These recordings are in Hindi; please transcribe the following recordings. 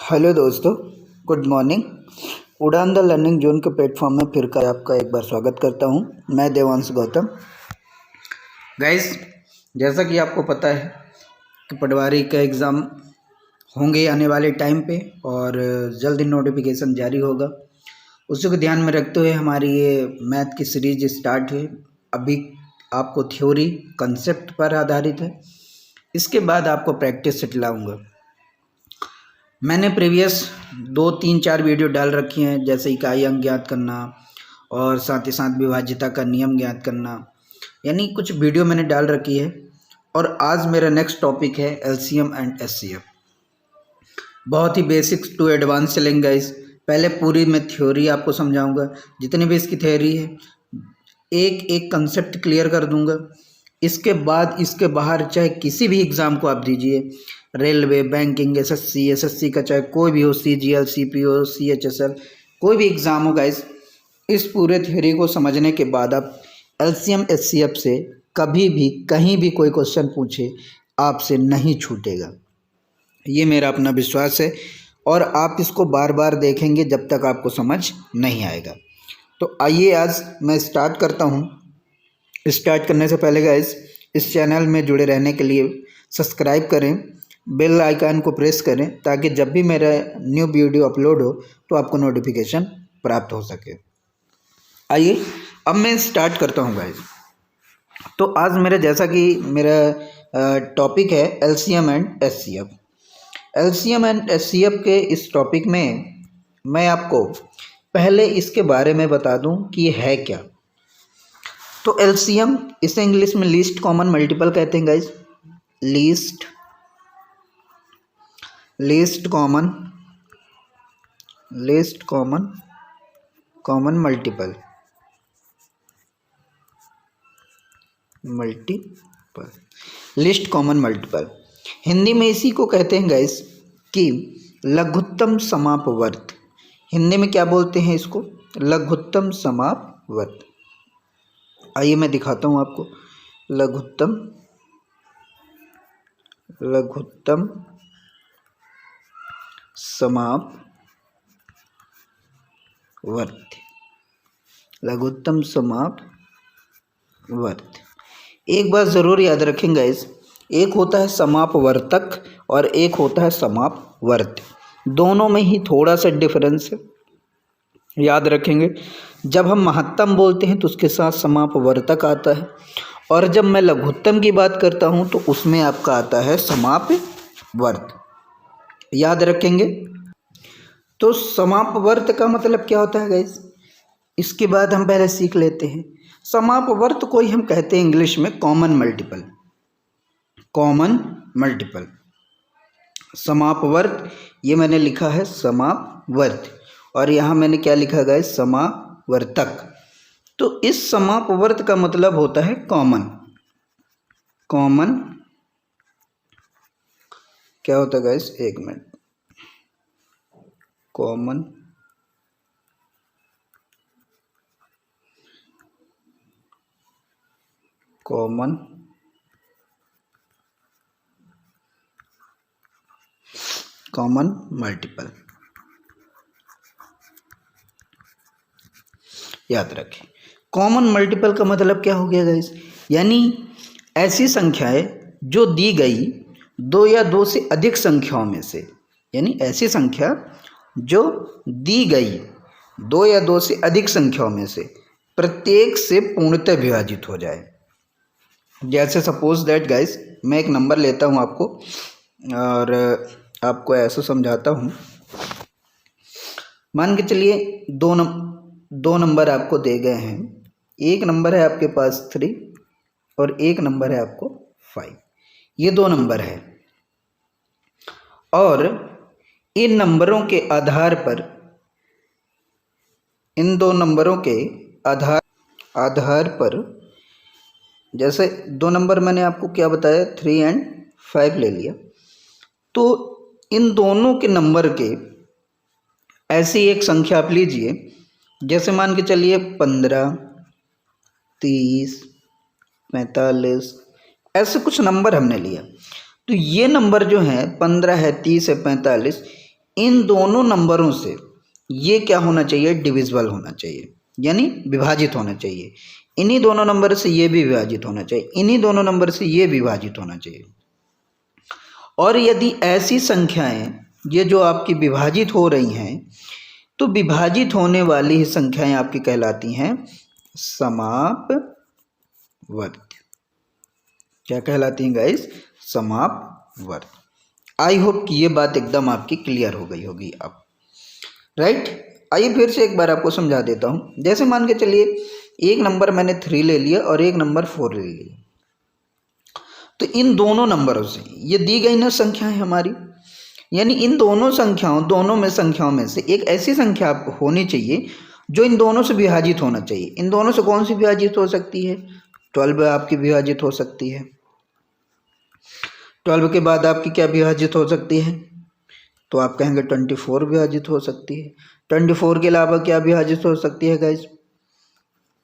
हेलो दोस्तों, गुड मॉर्निंग। उड़ान द लर्निंग जोन के प्लेटफॉर्म में फिर कर आपका एक बार स्वागत करता हूं। मैं देवांश गौतम। गाइस, जैसा कि आपको पता है कि पटवारी का एग्ज़ाम होंगे आने वाले टाइम पे और जल्द ही नोटिफिकेशन जारी होगा। उसी को ध्यान में रखते हुए हमारी ये मैथ की सीरीज स्टार्ट है। अभी आपको थ्योरी कंसेप्ट पर आधारित है, इसके बाद आपको प्रैक्टिस से लाऊंगा। मैंने प्रीवियस 2-3-4 वीडियो डाल रखी हैं, जैसे इकाई अंक ज्ञात करना और साथ ही साथ विभाज्यता का नियम ज्ञात करना, यानी कुछ वीडियो मैंने डाल रखी है। और आज मेरा नेक्स्ट टॉपिक है एलसीएम एंड एचसीएफ। बहुत ही बेसिक्स टू एडवांस चलेंगे गाइस। पहले पूरी मैं थ्योरी आपको समझाऊंगा, जितनी भी इसकी थ्योरी है एक एक कंसेप्ट क्लियर कर दूंगा। इसके बाद इसके बाहर चाहे किसी भी एग्ज़ाम को आप दीजिए, रेलवे, बैंकिंग, एसएससी का चाहे कोई भी हो, सीजीएल, सीपीओ, सीएचएसएल, कोई भी एग्ज़ाम हो गाइस, इस पूरे थ्योरी को समझने के बाद आप एलसीएम एचसीएफ से कभी भी कहीं भी कोई क्वेश्चन पूछे आपसे नहीं छूटेगा। ये मेरा अपना विश्वास है और आप इसको बार बार देखेंगे जब तक आपको समझ नहीं आएगा। तो आइए आज मैं स्टार्ट करता हूँ। स्टार्ट करने से पहले गाइस, इस चैनल में जुड़े रहने के लिए सब्सक्राइब करें, बेल आइकन को प्रेस करें, ताकि जब भी मेरा न्यू वीडियो अपलोड हो तो आपको नोटिफिकेशन प्राप्त हो सके। आइए अब मैं स्टार्ट करता हूँ गाइस। तो आज मेरा जैसा कि मेरा टॉपिक है LCM and HCF. LCM and HCF के इस टॉपिक में मैं आपको पहले इसके बारे में बता दूं कि ये है क्या। तो एलसीएम, इसे इंग्लिश में लीस्ट कॉमन मल्टीपल कहते हैं guys. Least common multiple list common multiple. Hindi में इसी को कहते हैं गाइस कि लघुत्तम समापवर्त। हिंदी में क्या बोलते हैं इसको? लघुत्तम समापवर्त। आइए मैं दिखाता हूँ आपको। लघुत्तम समापवर्त। लघुत्तम समापवर्त। एक बात ज़रूर याद रखें गाइस, एक होता है समापवर्तक और एक होता है समापवर्त। दोनों में ही थोड़ा सा डिफरेंस है, याद रखेंगे। जब हम महत्तम बोलते हैं तो उसके साथ समापवर्तक आता है, और जब मैं लघुत्तम की बात करता हूं तो उसमें आपका आता है समापवर्त। याद रखेंगे। तो समापवर्त का मतलब क्या होता है गाइस, इसके बाद हम पहले सीख लेते हैं। समापवर्त को ही हम कहते हैं इंग्लिश में कॉमन मल्टीपल। समापवर्त, ये मैंने लिखा है समापवर्त, और यहाँ मैंने क्या लिखा गाइस? समावर्तक। तो इस समापवर्त का मतलब होता है कॉमन। क्या होता है गाइस? एक मिनट। Common multiple. याद रखें, कॉमन मल्टीपल का मतलब क्या हो गया गाइस? यानी ऐसी संख्याएं जो दी गई दो या दो से अधिक संख्याओं में से, यानी ऐसी संख्या जो दी गई दो या दो से अधिक संख्याओं में से प्रत्येक से पूर्णतः विभाजित हो जाए। जैसे सपोज दैट गाइस, मैं एक नंबर लेता हूँ आपको और आपको ऐसा समझाता हूँ। मान के चलिए दो नंबर आपको दे गए हैं। एक नंबर है आपके पास 3 और एक नंबर है आपको 5। ये दो नंबर है, और इन नंबरों के आधार पर, इन दो नंबरों के आधार पर, जैसे दो नंबर मैंने आपको क्या बताया, 3 और 5 ले लिया, तो इन दोनों के नंबर के ऐसी एक संख्या आप लीजिए, जैसे मान के चलिए 15, 30, 45, ऐसे कुछ नंबर हमने लिया। तो ये नंबर जो है 15 है, 30 है, 45, इन दोनों नंबरों से ये क्या होना चाहिए, डिविजिबल होना चाहिए, यानी विभाजित होना चाहिए। इन्हीं दोनों नंबर से ये भी विभाजित होना चाहिए, इन्हीं दोनों नंबर से ये विभाजित होना चाहिए। और यदि ऐसी संख्याएं ये जो आपकी विभाजित हो रही हैं, तो विभाजित होने वाली ही संख्याएं आपकी कहलाती हैं समापवर्ती। क्या कहलाती हैं गाइस, समापवर्ती। आई होप कि ये बात एकदम आपकी क्लियर हो गई होगी अब, राइट। आइए फिर से एक बार आपको समझा देता हूँ। जैसे मान के चलिए एक नंबर मैंने 3 ले लिया और एक नंबर 4 ले लिया, तो इन दोनों नंबरों से ये दी गई ना संख्याएं हमारी, यानी इन दोनों संख्याओं में से एक ऐसी संख्या आपको होनी चाहिए जो इन दोनों से विभाजित होना चाहिए। इन दोनों से कौन सी विभाजित हो सकती है, 12 आपकी विभाजित हो सकती है। 12 के बाद आपकी क्या विभाजित हो सकती है, तो आप कहेंगे 24 विभाजित हो सकती है। 24 के अलावा क्या विभाजित हो सकती है गाइस,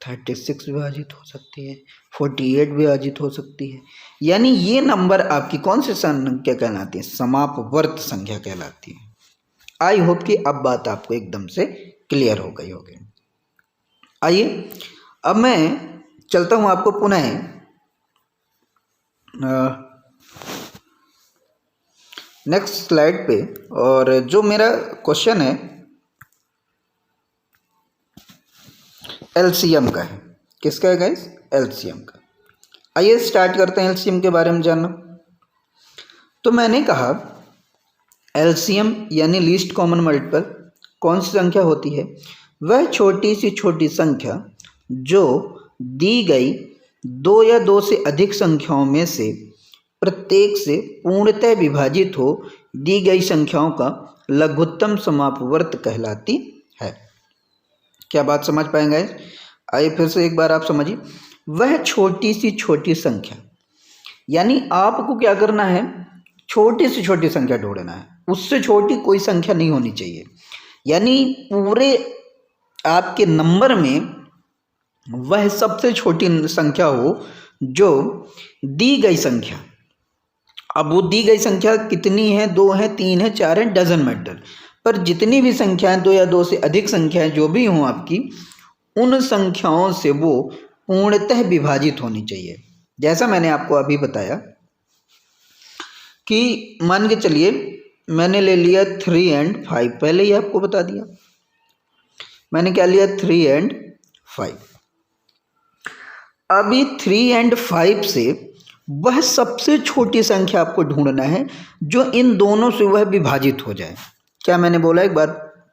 36 विभाजित हो सकती है, 48 विभाजित हो सकती है। यानी ये नंबर आपकी कौन सी संख्या कहलाती है, समापवर्त संख्या कहलाती है। आई होप कि अब बात आपको एकदम से क्लियर हो गई होगी। आइए अब मैं चलता हूँ आपको पुनः नेक्स्ट स्लाइड पे, और जो मेरा क्वेश्चन है एलसीएम का है। किसका है गाइस, एलसीएम का। आइए स्टार्ट करते हैं एलसीएम के बारे में जानना। तो मैंने कहा एलसीएम यानी लीस्ट कॉमन मल्टीपल कौन सी संख्या होती है, वह छोटी सी छोटी संख्या जो दी गई 2 या 2 से अधिक संख्याओं में से प्रत्येक से पूर्णतः विभाजित हो दी गई संख्याओं का लघुत्तम समापवर्त कहलाती है। क्या बात समझ पाएंगे? आइए फिर से एक बार आप समझिए। वह छोटी सी छोटी संख्या, यानी आपको क्या करना है, छोटी से छोटी संख्या ढूंढना है, उससे छोटी कोई संख्या नहीं होनी चाहिए। यानी पूरे आपके नंबर में वह सबसे छोटी संख्या हो जो दी गई संख्या, अब वो दी गई संख्या कितनी है, 2 है, 3 है, 4 है, डजंट मैटर, पर जितनी भी संख्याएं 2 या 2 से अधिक संख्याएं जो भी हों आपकी, उन संख्याओं से वो पूर्णतः विभाजित होनी चाहिए। जैसा मैंने आपको अभी बताया कि मान के चलिए मैंने ले लिया 3 और 5, पहले ही आपको बता दिया मैंने क्या लिया, 3 और 5। अभी 3 और 5 से वह सबसे छोटी संख्या आपको ढूंढना है जो इन दोनों से वह विभाजित हो जाए। क्या मैंने बोला, एक बार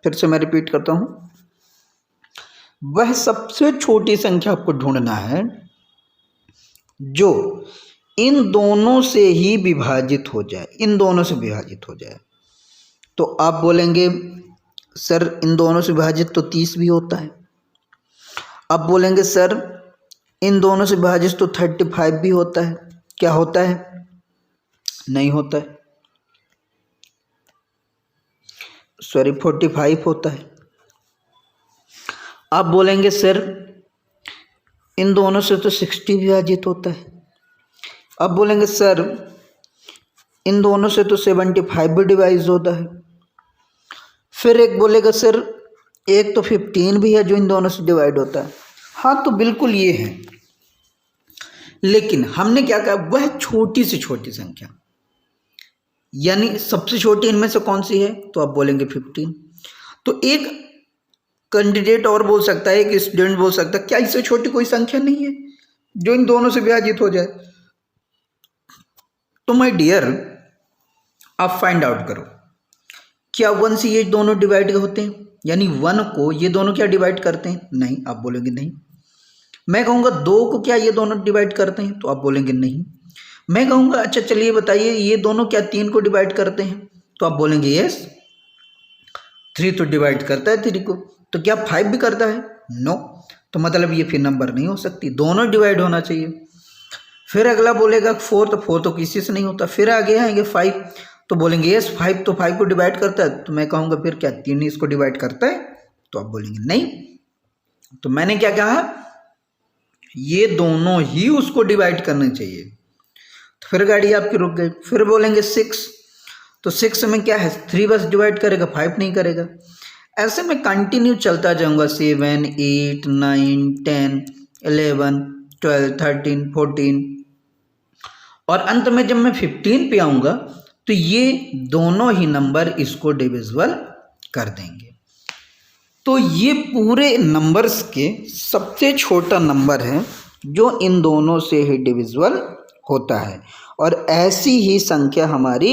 फिर से मैं रिपीट करता हूं, वह सबसे छोटी संख्या आपको ढूंढना है जो इन दोनों से ही विभाजित हो जाए, इन दोनों से विभाजित हो जाए। तो आप बोलेंगे सर इन दोनों से विभाजित तो 30 भी होता है। आप बोलेंगे सर इन दोनों से विभाजित तो 35 भी होता है। क्या होता है? नहीं होता है, सॉरी 45 होता है। आप बोलेंगे सर इन दोनों से तो 60 विभाजित होता है। अब बोलेंगे सर इन दोनों से तो 75 भी डिवाइड होता है। फिर एक बोलेगा सर एक तो 15 भी है जो इन दोनों से डिवाइड होता है। हाँ तो बिल्कुल ये है, लेकिन हमने क्या कहा, वह छोटी से छोटी संख्या, यानी सबसे छोटी इनमें से कौन सी है, तो आप बोलेंगे 15। तो एक कैंडिडेट और बोल सकता है, एक स्टूडेंट बोल सकता है क्या इससे छोटी कोई संख्या नहीं है जो इन दोनों से विभाजित हो जाए। तो माय डियर आप फाइंड आउट करो, क्या 1 से ये दोनों डिवाइड होते हैं, यानी 1 को ये दोनों क्या डिवाइड करते हैं, नहीं, आप बोलेंगे नहीं। मैं कहूँगा 2 को क्या ये दोनों डिवाइड करते हैं, तो आप बोलेंगे नहीं। मैं कहूँगा अच्छा चलिए बताइए ये दोनों क्या 3 को डिवाइड करते हैं, तो आप बोलेंगे यस, 3 तो डिवाइड करता है 3 को। तो क्या 5 भी करता है, नो। तो मतलब ये फिर नंबर नहीं हो सकती, दोनों डिवाइड होना चाहिए। फिर अगला बोलेगा 4, तो 4 तो किसी से नहीं होता। फिर आगे आएंगे 5, तो बोलेंगे यस 5 तो 5 को डिवाइड करता है। तो मैं कहूँगा फिर क्या 3 इसको डिवाइड करता है, तो आप बोलेंगे नहीं। तो मैंने क्या कहा, ये दोनों ही उसको डिवाइड करने चाहिए। तो फिर गाड़ी आपकी रुक गई। फिर बोलेंगे 6, तो 6 में क्या है 3 बस डिवाइड करेगा, 5 नहीं करेगा। ऐसे में कंटिन्यू चलता जाऊंगा 7 8 9 10 11 12 13 14 और अंत में जब मैं 15 पे आऊँगा तो ये दोनों ही नंबर इसको डिविजिबल कर देंगे। तो ये पूरे नंबर्स के सबसे छोटा नंबर है जो इन दोनों से ही डिविजिबल होता है और ऐसी ही संख्या हमारी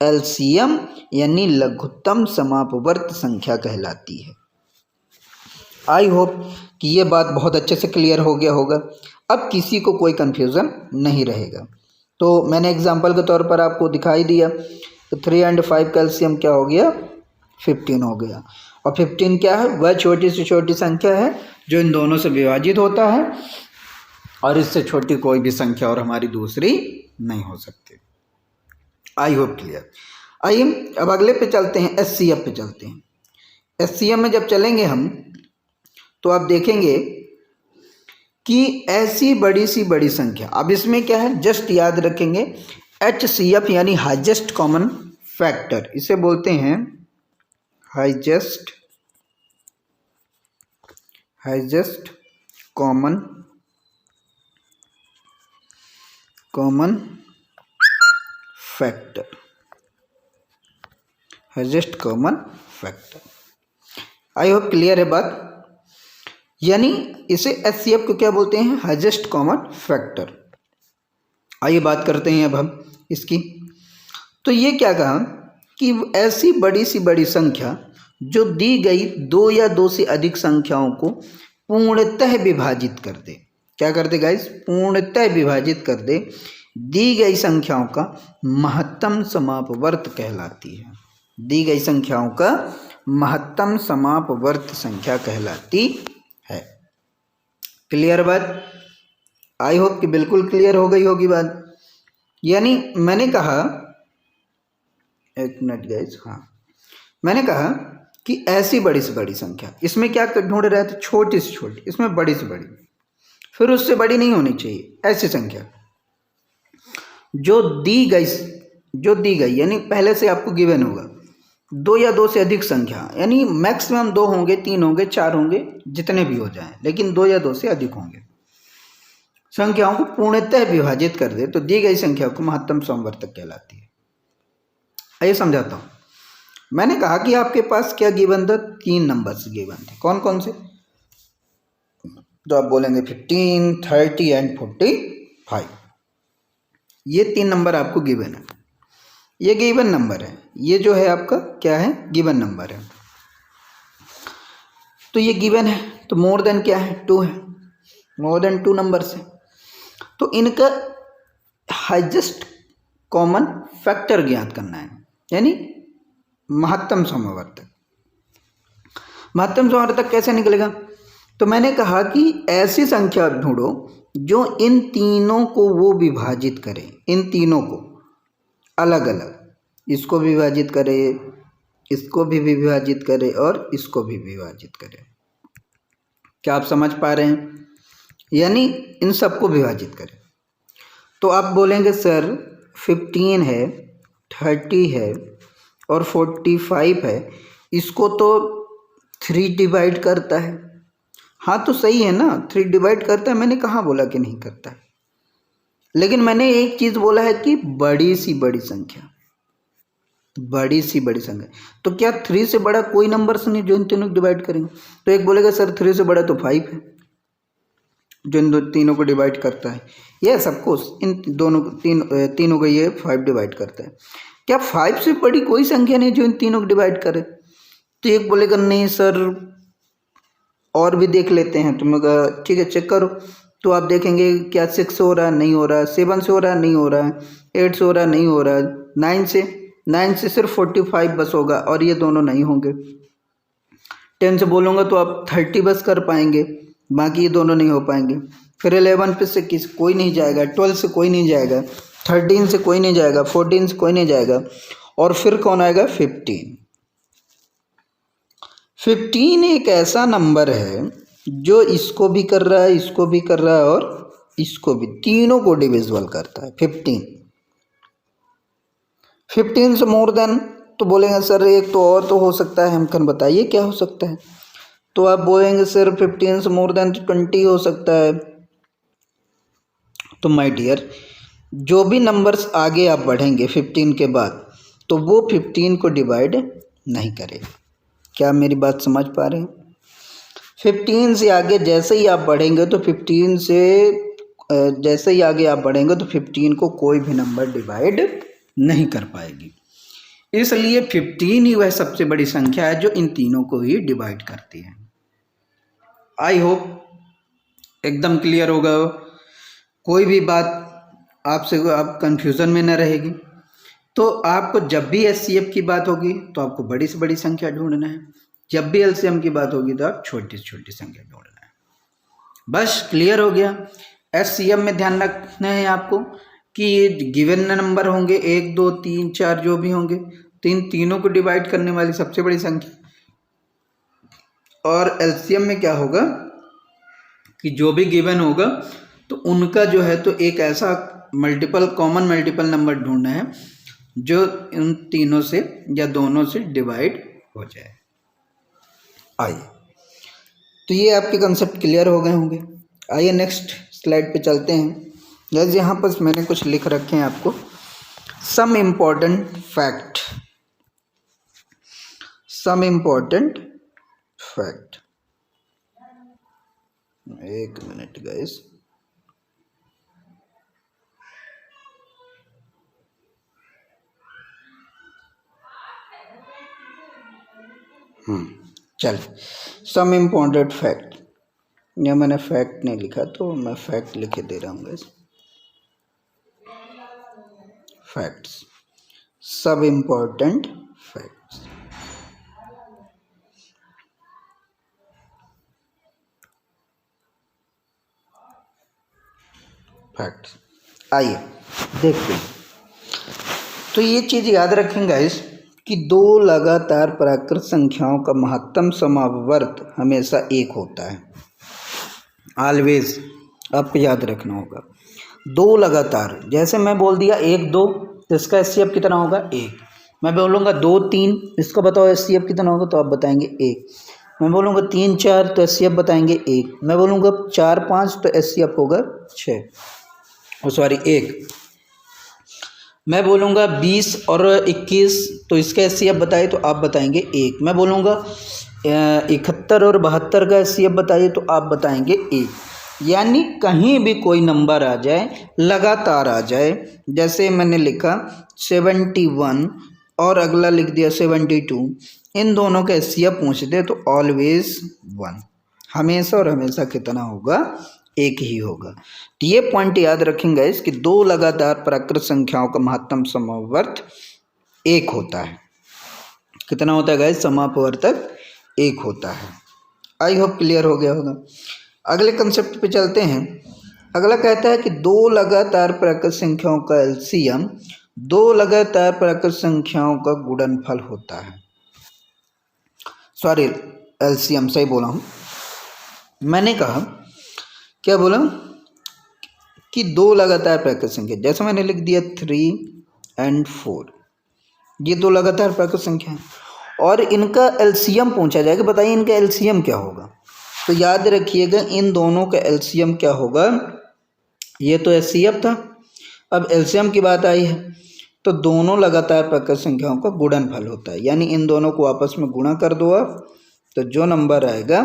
एलसीएम यानी लघुत्तम समापवर्त संख्या कहलाती है। आई होप कि ये बात बहुत अच्छे से क्लियर हो गया होगा, अब किसी को कोई कन्फ्यूज़न नहीं रहेगा। तो मैंने एग्जाम्पल के तौर पर आपको दिखाई दिया, तो 3 और 5 का एलसीएम क्या हो गया 15 हो गया। और 15 क्या है, वह छोटी से छोटी संख्या है जो इन दोनों से विभाजित होता है और इससे छोटी कोई भी संख्या और हमारी दूसरी नहीं हो सकती। I hope clear. आइए अब अगले पे चलते हैं, एचसीएफ पे चलते हैं। एचसीएफ में जब चलेंगे हम तो आप देखेंगे कि ऐसी बड़ी सी बड़ी संख्या, अब इसमें क्या है जस्ट याद रखेंगे एचसीएफ यानी हाईएस्ट कॉमन फैक्टर, इसे बोलते हैं highest common factor, highest common factor. I hope clear है बात। यानी इसे एचसीएफ को क्या बोलते हैं, हाईएस्ट कॉमन फैक्टर। आइए बात करते हैं अब हम इसकी। तो ये क्या कहा कि ऐसी बड़ी सी बड़ी संख्या जो दी गई 2 या 2 से अधिक संख्याओं को पूर्णतः विभाजित कर दे। क्या कर दे गाइस, पूर्णतः विभाजित कर दे, दी गई संख्याओं का महत्तम समापवर्त कहलाती है। दी गई संख्याओं का महत्तम समापवर्त संख्या कहलाती है। क्लियर बात? आई होप कि बिल्कुल क्लियर हो गई होगी बात। यानी मैंने कहा, एक मिनट गाइस, हाँ मैंने कहा कि ऐसी बड़ी से बड़ी संख्या, इसमें क्या ढूंढ रहे थे, छोटी से छोटी, इसमें बड़ी से बड़ी, फिर उससे बड़ी नहीं होनी चाहिए। ऐसी संख्या जो दी गई यानी पहले से आपको गिवन होगा 2 या 2 से अधिक संख्या, यानी मैक्सिमम 2 होंगे, 3 होंगे, 4 होंगे, जितने भी हो जाएं, लेकिन 2 या 2 से अधिक होंगे, संख्याओं को पूर्णतः विभाजित कर दे तो दी गई संख्या को महत्तम समवर्तक कहलाती है। आइए समझाता हूँ। मैंने कहा कि आपके पास क्या गिवन था, 3 नंबर्स गिवन थे। कौन कौन से? तो आप बोलेंगे 15, 30 एंड 45। ये 3 नंबर आपको गिवन है, ये गिवन नंबर है, ये जो है आपका क्या है, गिवन नंबर है। तो ये गिवन है तो मोर देन क्या है, 2 है, मोर देन 2 नंबर्स है। तो इनका हाईएस्ट कॉमन फैक्टर ज्ञात करना है, यानी महत्तम समवर्तक। महत्तम समवर्तक कैसे निकलेगा? तो मैंने कहा कि ऐसी संख्या ढूंढो जो इन तीनों को वो विभाजित करे, इन तीनों को अलग अलग, इसको भी विभाजित करे, इसको भी विभाजित करे और इसको भी विभाजित करे। क्या आप समझ पा रहे हैं? यानी इन सबको विभाजित करे। तो आप बोलेंगे सर 15 है, 30 है और 45 है, इसको तो 3 डिवाइड करता है। हाँ तो सही है ना, 3 डिवाइड करता है, मैंने कहाँ बोला कि नहीं करता है। लेकिन मैंने एक चीज़ बोला है कि बड़ी सी बड़ी संख्या, बड़ी सी बड़ी संख्या। तो क्या 3 से बड़ा कोई नंबर्स नहीं जो इन तीनों को डिवाइड करेंगे? तो एक बोलेगा सर 3 से बड़ा तो 5 है जो इन तीनों को डिवाइड करता है। ये सबको इन दोनों तीनों को ये 5 डिवाइड करता है। क्या 5 से बड़ी कोई संख्या नहीं जो इन तीनों को डिवाइड करे? तो एक बोलेगा नहीं सर और भी देख लेते हैं। तो मैं कहा ठीक है चेक करो। तो आप देखेंगे क्या 6 से हो रहा है, नहीं हो रहा है, 7 से हो रहा है, नहीं हो रहा है, 8 से हो रहा है, नहीं हो रहा है, 9 से सिर्फ 45 बस होगा और ये दोनों नहीं होंगे। 10 से बोलूँगा तो आप 30 बस कर पाएंगे, बाकी ये दोनों नहीं हो पाएंगे। फिर 11 पे से कोई नहीं जाएगा, 12 से कोई नहीं जाएगा, 13 से कोई नहीं जाएगा, 14 से कोई नहीं जाएगा, और फिर कौन आएगा 15। 15 एक ऐसा नंबर है जो इसको भी कर रहा है, इसको भी कर रहा है और इसको भी, तीनों को डिविजिबल करता है 15। 15 से मोर देन, तो बोलेंगे सर एक तो और तो हो सकता है, हमकन बताइए क्या हो सकता है। तो आप बोलेंगे सर 15 से मोर देन तो 20 हो सकता है। तो माय डियर, जो भी नंबर्स आगे आप बढ़ेंगे 15 के बाद, तो वो 15 को डिवाइड नहीं करेगा। क्या आप मेरी बात समझ पा रहे हैं? 15 से आगे जैसे ही आप बढ़ेंगे तो 15 से जैसे ही आगे आप बढ़ेंगे तो 15 को कोई भी नंबर डिवाइड नहीं कर पाएगी। इसलिए 15 ही वह सबसे बड़ी संख्या है जो इन तीनों को ही डिवाइड करती है। आई होप एकदम क्लियर होगा, कोई भी बात आपसे आप कंफ्यूजन में न रहेगी। तो आपको जब भी एचसीएफ की बात होगी तो आपको बड़ी से बड़ी संख्या ढूंढना है, जब भी एलसीएम की बात होगी तो आप छोटी से छोटी संख्या ढूंढना है। बस क्लियर हो गया। एचसीएफ में ध्यान रखना है आपको कि ये गिवन नंबर होंगे 1 2 3 4 जो भी होंगे, तो इन तीनों को डिवाइड करने वाली सबसे बड़ी संख्या। और एलसीएम में क्या होगा कि जो भी गिवन होगा तो उनका जो है तो एक ऐसा मल्टीपल कॉमन मल्टीपल नंबर ढूंढना है जो इन तीनों से या दोनों से डिवाइड हो जाए। आइए, तो ये आपके कंसेप्ट क्लियर हो गए होंगे। आइए नेक्स्ट स्लाइड पे चलते हैं। जैसे यहाँ पर मैंने कुछ लिख रखे हैं आपको, some important fact. Some important fact, एक मिनट गाइस। चल, सम इम्पोर्टेंट फैक्ट, या मैंने फैक्ट नहीं लिखा तो मैं फैक्ट लिखे दे रहा हूँ गाइस। फैक्ट्स, सब इम्पोर्टेंट फैक्ट्स। फैक्ट्स, आइए देखते हैं। तो ये चीज़ याद रखेंगे गाइस कि दो लगातार प्राकृत संख्याओं का महत्तम समावर्त हमेशा एक होता है। ऑलवेज आपको याद रखना होगा। दो लगातार, जैसे मैं बोल दिया 1 2, तो इसका एचसीएफ कितना होगा 1। मैं बोलूँगा 2 3, इसका बताओ एचसीएफ कितना होगा, तो आप बताएंगे 1। मैं बोलूँगा 3 4, तो एचसीएफ बताएंगे 1। मैं बोलूँगा 4 5, तो एचसीएफ होगा 6, सॉरी 1। मैं बोलूँगा 20 और 21, तो इसका एचसीएफ बताइए, तो आप बताएंगे 1। मैं बोलूँगा 71 और 72 का एचसीएफ बताइए, तो आप बताएंगे 1। यानी कहीं भी कोई नंबर आ जाए, लगातार आ जाए, जैसे मैंने लिखा 71 और अगला लिख दिया 72, इन दोनों का एचसीएफ पूछ दे तो ऑलवेज 1, हमेशा और हमेशा कितना होगा, 1 ही होगा। तो ये पॉइंट याद रखेंगे कि दो लगातार प्राकृत संख्याओं का महत्तम समावर्त 1 होता है। कितना होता है गाइस, समापवर्तक 1 होता है। आई होप क्लियर हो गया होगा। अगले कंसेप्ट पे चलते हैं। अगला कहता है कि दो लगातार प्राकृत संख्याओं का एलसीएम दो लगातार प्राकृत संख्याओं का गुणनफल होता है। सॉरी, एलसीएम सही बोला हूँ, मैंने कहा क्या बोला कि दो लगातार प्राकृत संख्या, जैसे मैंने लिख दिया 3 और 4, ये दो लगातार प्राकृत संख्या हैं और इनका एलसीएम पूछा जाएगा, बताइए इनका एलसीएम क्या होगा। तो याद रखिएगा इन दोनों का एलसीएम क्या होगा, ये तो एचसीएफ था, अब एलसीएम की बात आई है तो दोनों लगातार प्राकृत संख्याओं का गुणनफल होता है। यानी इन दोनों को आपस में गुणा कर दो आप, तो जो नंबर आएगा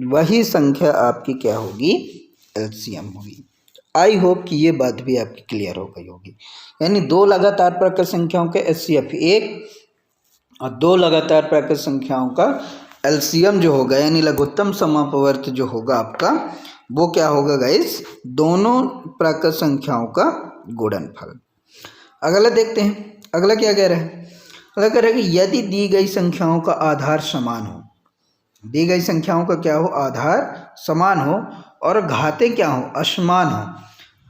वही संख्या आपकी क्या होगी, एलसीएम होगी। आई होप कि ये बात भी आपकी क्लियर हो गई होगी। यानी दो लगातार प्राकृत संख्याओं के एचसीएफ 1 और दो लगातार प्राकृत संख्याओं का एलसीएम जो होगा यानी लघुत्तम समापवर्त जो होगा आपका, वो क्या होगा गाइस, दोनों प्राकृत संख्याओं का गुणनफल। अगला देखते हैं, अगला क्या कह रहा है, अगला कह रहा है कि यदि दी गई संख्याओं का आधार समान हो, दी गई संख्याओं का क्या हो, आधार समान हो और घातें क्या हो, असमान हो,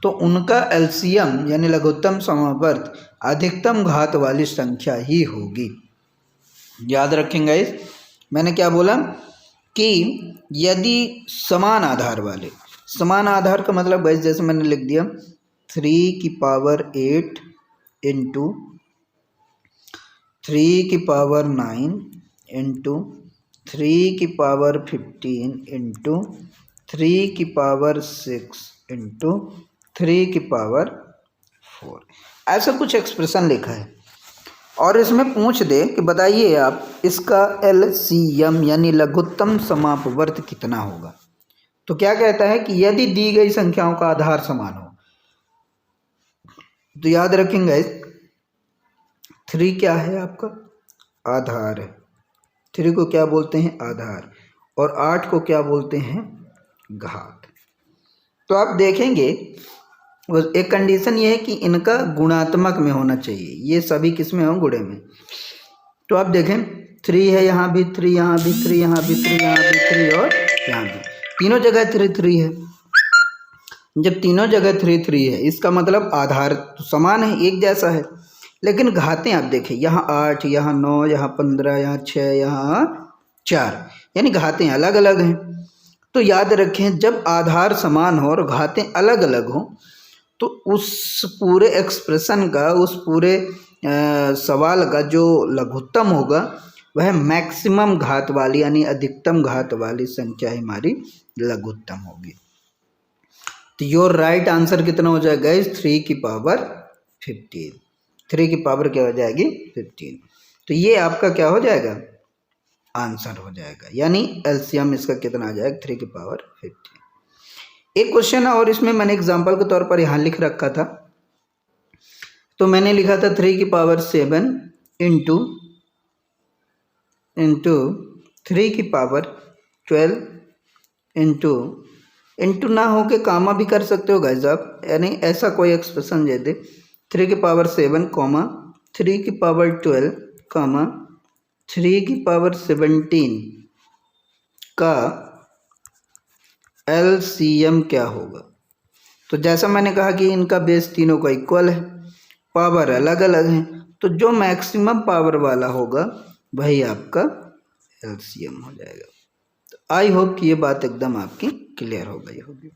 तो उनका एलसीएम यानी लघुत्तम समावर्त अधिकतम घात वाली संख्या ही होगी। याद रखेंगे इस, मैंने क्या बोला कि यदि समान आधार वाले, समान आधार का मतलब गाइस जैसे मैंने लिख दिया 3 की पावर 8 इंटू 3 की पावर 9 इंटू 3 की पावर 15 इंटू 3 की पावर 6 इंटू 3 की पावर 4, ऐसा कुछ एक्सप्रेशन लिखा है। और इसमें पूछ दे कि बताइए आप इसका LCM यानी लघुत्तम समापवर्त कितना होगा। तो क्या कहता है कि यदि दी गई संख्याओं का आधार समान हो, तो याद रखेंगे 3 क्या है आपका आधार है, 3 को क्या बोलते हैं आधार, और 8 को क्या बोलते हैं घात। तो आप देखेंगे एक कंडीशन ये है कि इनका गुणात्मक में होना चाहिए, ये सभी किस में हो गुणे में। तो आप देखें 3 है, यहाँ भी 3, यहाँ भी 3, यहाँ भी 3, यहाँ भी 3 और यहाँ भी, तीनों जगह 3 3 है। जब तीनों जगह 3 3 है इसका मतलब आधार तो समान है, एक जैसा है। लेकिन घातें आप देखें यहाँ 8, यहाँ 9, यहाँ 15, यहाँ 6, यहाँ 4, यानी घातें अलग अलग हैं। तो याद रखें जब आधार समान हो और घातें अलग अलग हो तो उस पूरे एक्सप्रेशन का, उस पूरे सवाल का जो लघुत्तम होगा वह मैक्सिमम घात वाली यानी अधिकतम घात वाली संख्या हमारी लघुत्तम होगी। तो योर राइट आंसर कितना हो जाएगा 3 की पावर 15, 3 की पावर क्या हो जाएगी 15। तो ये आपका क्या हो जाएगा आंसर हो जाएगा, यानी LCM इसका कितना आ जाएगा 3 की पावर 15। एक क्वेश्चन है और इसमें मैंने एग्जांपल के तौर पर यहाँ लिख रखा था। तो मैंने लिखा था 3 की पावर 7 इंटू 3 की पावर 12 इंटू ना हो के कामा भी कर सकते हो गाइस आप, यानी ऐसा कोई एक्सप्रेशन दे दे 3 की पावर 7 कॉमा 3 की पावर 12 कॉमा 3 की पावर 17 का LCM क्या होगा। तो जैसा मैंने कहा कि इनका बेस तीनों का इक्वल है, पावर अलग अलग है, तो जो मैक्सिमम पावर वाला होगा वही आपका LCM हो जाएगा। तो आई होप कि ये बात एकदम आपकी क्लियर हो गई होगी।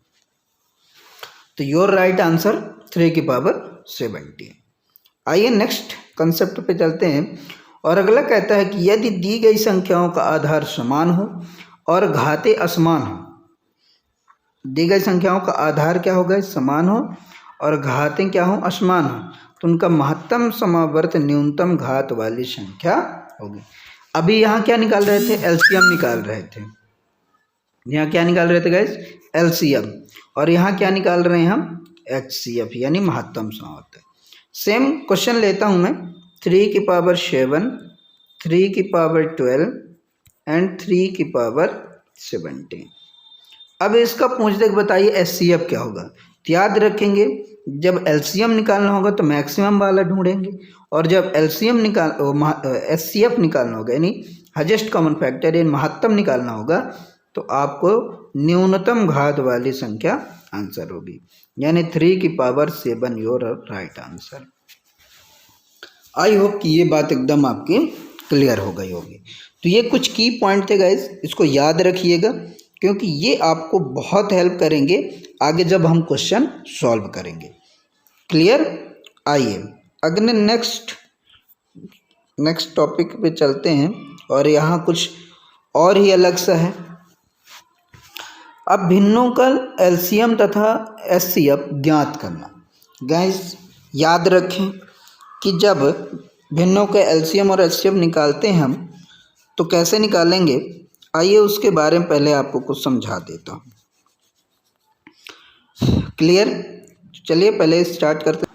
तो योर राइट आंसर 3 की पावर 17। आइए नेक्स्ट कंसेप्ट पे चलते हैं। और अगला कहता है कि यदि दी गई संख्याओं का आधार समान हो और घातें असमान हो, दी गई संख्याओं का आधार क्या होगा समान हो और घातें क्या हो असमान हो, तो उनका महत्तम समावर्त न्यूनतम घात वाली संख्या होगी। अभी यहाँ क्या निकाल रहे थे LCM निकाल रहे थे, यहाँ क्या निकाल रहे थे गाइस LCM, और यहाँ क्या निकाल रहे हैं हम HCF यानी महत्तम समावर्त। सेम क्वेश्चन लेता हूँ मैं 3 की पावर 7, 3 की पावर 12 एंड 3 की पावर 17। अब इसका पूछ दे बताइए HCF क्या होगा। तो याद रखेंगे जब LCM निकालना होगा तो मैक्सिमम वाला ढूंढेंगे, और जब LCM HCF निकालना होगा यानी हाईएस्ट कॉमन फैक्टर यानी महत्तम निकालना होगा तो आपको न्यूनतम घात वाली संख्या आंसर होगी, यानी 3 की power 7 your right answer. I hope कि ये बात एकदम आपकी क्लियर हो गई होगी। तो ये कुछ की पॉइंट थे गाइस, इसको याद रखिएगा क्योंकि ये आपको बहुत हेल्प करेंगे आगे जब हम क्वेश्चन सॉल्व करेंगे। क्लियर। आइए अगले नेक्स्ट टॉपिक पे चलते हैं, और यहाँ कुछ और ही अलग सा है। अब भिन्नों का LCM तथा HCF ज्ञात करना। गाइस याद रखें कि जब भिन्नों के LCM और HCF निकालते हैं हम तो कैसे निकालेंगे, आइए उसके बारे में पहले आपको कुछ समझा देता हूँ। क्लियर। चलिए पहले स्टार्ट करते हैं।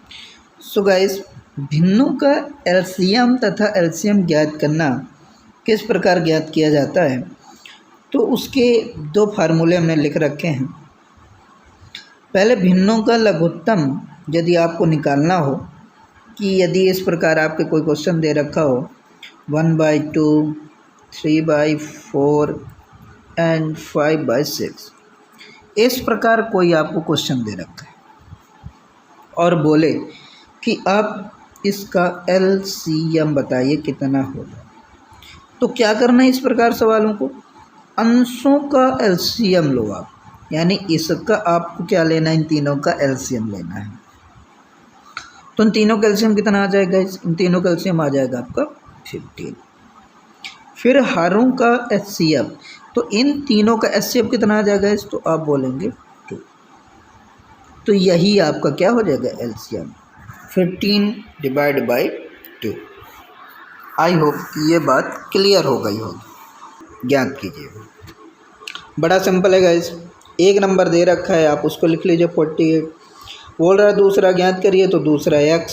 सो गाइस भिन्नों का LCM तथा LCM ज्ञात करना किस प्रकार ज्ञात किया जाता है, तो उसके दो फार्मूले हमने लिख रखे हैं। पहले भिन्नों का लघुत्तम यदि आपको निकालना हो कि यदि इस प्रकार आपके कोई क्वेश्चन दे रखा हो 1/2, 3/4 एंड 5/6, इस प्रकार कोई आपको क्वेश्चन दे रखा है और बोले कि आप इसका LCM बताइए कितना होगा, तो क्या करना है इस प्रकार सवालों को, अंशों का LCM लो आप, यानी इसका आपको क्या लेना है, इन तीनों का LCM लेना है। तो इन तीनों का LCM कितना आ जाएगा, इन तीनों का LCM आ जाएगा आपका 15। फिर हारों का HCF, तो इन तीनों का HCF कितना आ जाएगा इस, तो आप बोलेंगे 2। तो यही आपका क्या हो जाएगा LCM, 15 divide by 2। I hope कि ये बात क्लियर हो गई होगी। ज्ञात कीजिए, बड़ा सिंपल है गाइस। एक नंबर दे रखा है, आप उसको लिख लीजिए 48। बोल रहा है दूसरा ज्ञात करिए, तो दूसरा x,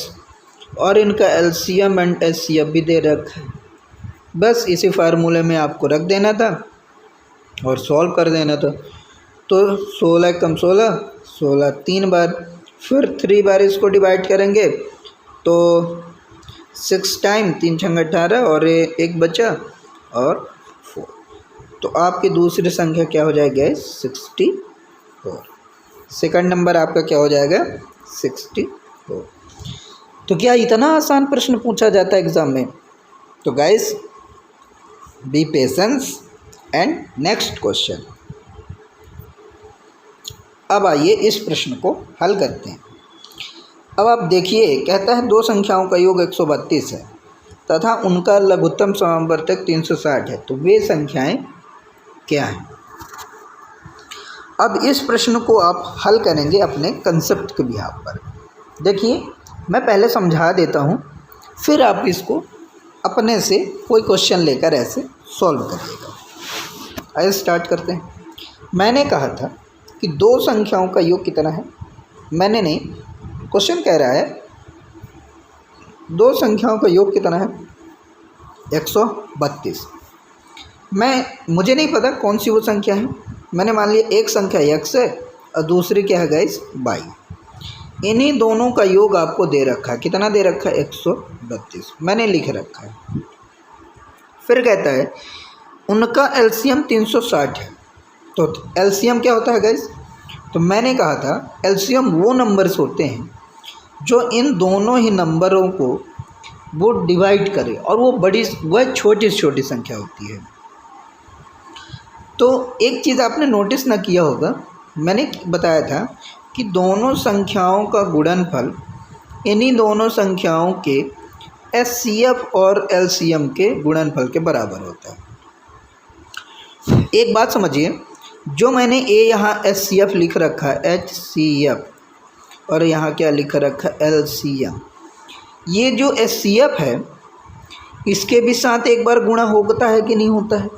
और इनका LCM एंड HCF भी दे रखा है। बस इसी फार्मूले में आपको रख देना था और सॉल्व कर देना था। तो 16 कम 16, 16 3 बार, फिर 3 बार इसको डिवाइड करेंगे तो 6 टाइम 3 छंग 18, और एक बचा और 4। तो आपकी दूसरी संख्या क्या हो जाएगी 64। सेकंड नंबर आपका क्या हो जाएगा 64। तो क्या इतना आसान प्रश्न पूछा जाता है एग्ज़ाम में? तो guys B patience and next question. अब आइए इस प्रश्न को हल करते हैं। अब आप देखिए, कहता है दो संख्याओं का योग 132 है तथा उनका लघुत्तम समावर्तक 360 है, तो वे संख्याएं क्या हैं? अब इस प्रश्न को आप हल करेंगे अपने कंसेप्ट के बिहाफ पर। देखिए, मैं पहले समझा देता हूँ, फिर आप इसको अपने से कोई क्वेश्चन लेकर ऐसे सॉल्व करिएगा। आइए स्टार्ट करते हैं। मैंने कहा था कि दो संख्याओं का योग कितना है। मैंने नहीं, क्वेश्चन कह रहा है दो संख्याओं का योग कितना है 132। मुझे नहीं पता कौन सी वो संख्या है। मैंने मान लिया एक संख्या x है और दूसरी क्या है गाइस y। इन्हीं दोनों का योग आपको दे रखा है। कितना दे रखा है 132, मैंने लिख रखा है। फिर कहता है उनका LCM 360 है। तो LCM क्या होता है गाइस? तो मैंने कहा था LCM वो नंबर्स होते हैं जो इन दोनों ही नंबरों को वो डिवाइड करे, और वह छोटी से छोटी संख्या होती है। तो एक चीज़ आपने नोटिस ना किया होगा, मैंने बताया था कि दोनों संख्याओं का गुणनफल इन्हीं दोनों संख्याओं के HCF और LCM के गुणनफल के बराबर होता है। एक बात समझिए, जो मैंने यहाँ HCF लिख रखा है HCF, और यहाँ क्या लिख रखा है LCM, ये जो HCF है इसके भी साथ एक बार गुणा होता है कि नहीं होता है?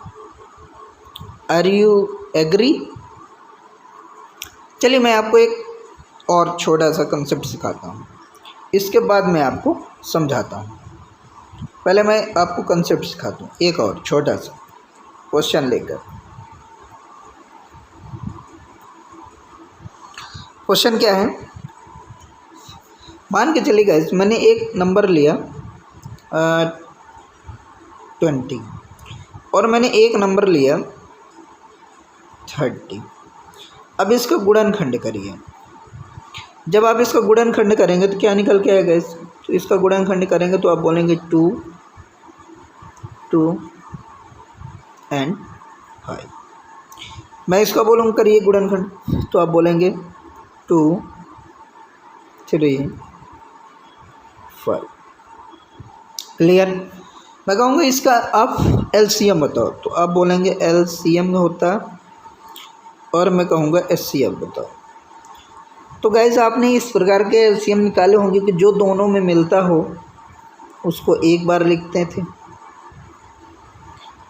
Are you agree? चलिए मैं आपको एक और छोटा सा कंसेप्ट सिखाता हूँ, इसके बाद मैं आपको समझाता हूँ। पहले मैं आपको कंसेप्ट सिखाता हूँ एक और छोटा सा क्वेश्चन लेकर। क्वेश्चन क्या है, मान के चलिए गाइस, मैंने एक नंबर लिया 20 और मैंने एक नंबर लिया 30। अब इसका गुणनखंड करिए। जब आप इसका गुणनखंड करेंगे तो क्या निकल के आएगा इस, तो इसका गुणनखंड करेंगे तो आप बोलेंगे 2 2 एंड 5। मैं इसका बोलूँगा करिए गुणनखंड, तो आप बोलेंगे 2 3 5। क्लियर? मैं कहूँगा इसका आप LCM बताओ, तो आप बोलेंगे LCM होता, और मैं कहूँगा HCF बताओ। तो गाइस आपने इस प्रकार के LCM निकाले होंगे कि जो दोनों में मिलता हो उसको एक बार लिखते थे,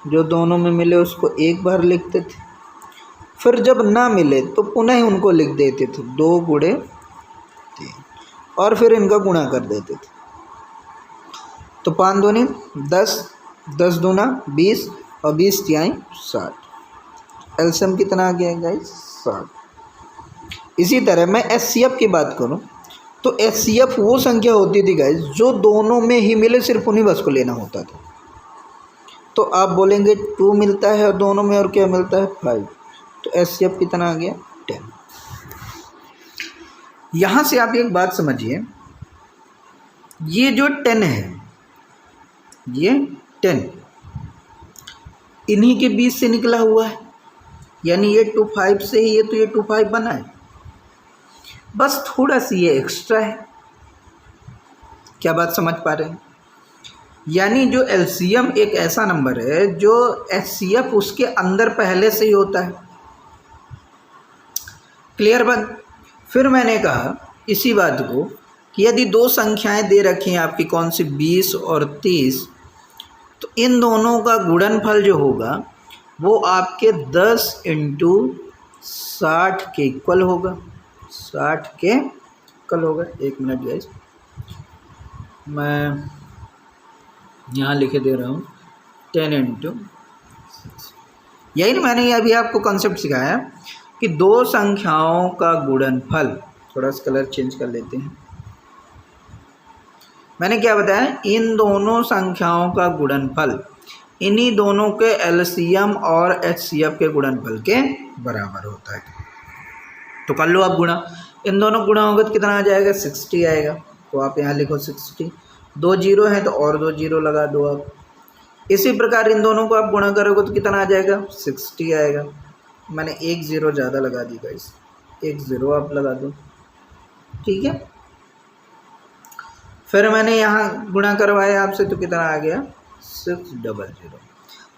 जो दोनों में मिले उसको एक बार लिखते थे, फिर जब ना मिले तो पुनः उनको लिख देते थे 2 गुणे 3, और फिर इनका गुणा कर देते थे। तो 5 दूनी 10, 10 दूना 20, और 20 तिहाई 60। LCM कितना आ गया गाइस 60। इसी तरह मैं HCF की बात करूं तो HCF वो संख्या होती थी गाइस जो दोनों में ही मिले, सिर्फ उन्हीं बस को लेना होता था। तो आप बोलेंगे 2 मिलता है और दोनों में, और क्या मिलता है 5। तो HCF कितना आ गया 10। यहाँ से आप एक बात समझिए, ये जो 10 है, ये 10 इन्हीं के बीच से निकला हुआ है, यानी ये 25 से ही, ये तो ये 25 बना है, बस थोड़ा सी ये एक्स्ट्रा है। क्या बात समझ पा रहे हैं? यानी जो एलसीएम एक ऐसा नंबर है जो एचसीएफ उसके अंदर पहले से ही होता है। क्लियर बात। फिर मैंने कहा इसी बात को कि यदि दो संख्याएं दे रखी हैं आपकी, कौन सी, 20 और 30, तो इन दोनों का गुणनफल जो होगा वो आपके 10 इंटू 60 के इक्वल होगा। 60 के इक्वल होगा। एक मिनट गाइस, मैं यहाँ लिखे दे रहा हूँ 10 इंटू 6। यही ना मैंने अभी आपको कॉन्सेप्ट सिखाया कि दो संख्याओं का गुणनफल, थोड़ा सा कलर चेंज कर लेते हैं। मैंने क्या बताया, इन दोनों संख्याओं का गुणनफल इन्हीं दोनों के एलसीएम और एचसीएफ के गुणनफल के बराबर होता है। तो कर लो आप गुणा, इन दोनों गुणा होगा तो कितना आ जाएगा, 60 आएगा। तो आप यहाँ लिखो 60, 2 जीरो हैं तो और 2 जीरो लगा दो आप। इसी प्रकार इन दोनों को आप गुणा करोगे तो कितना आ जाएगा, 60 आएगा। मैंने 1 ज़ीरो ज़्यादा लगा दी गाइस, 1 ज़ीरो आप लगा दो, ठीक है। फिर मैंने यहाँ गुणा करवाया आपसे तो कितना आ गया, 600।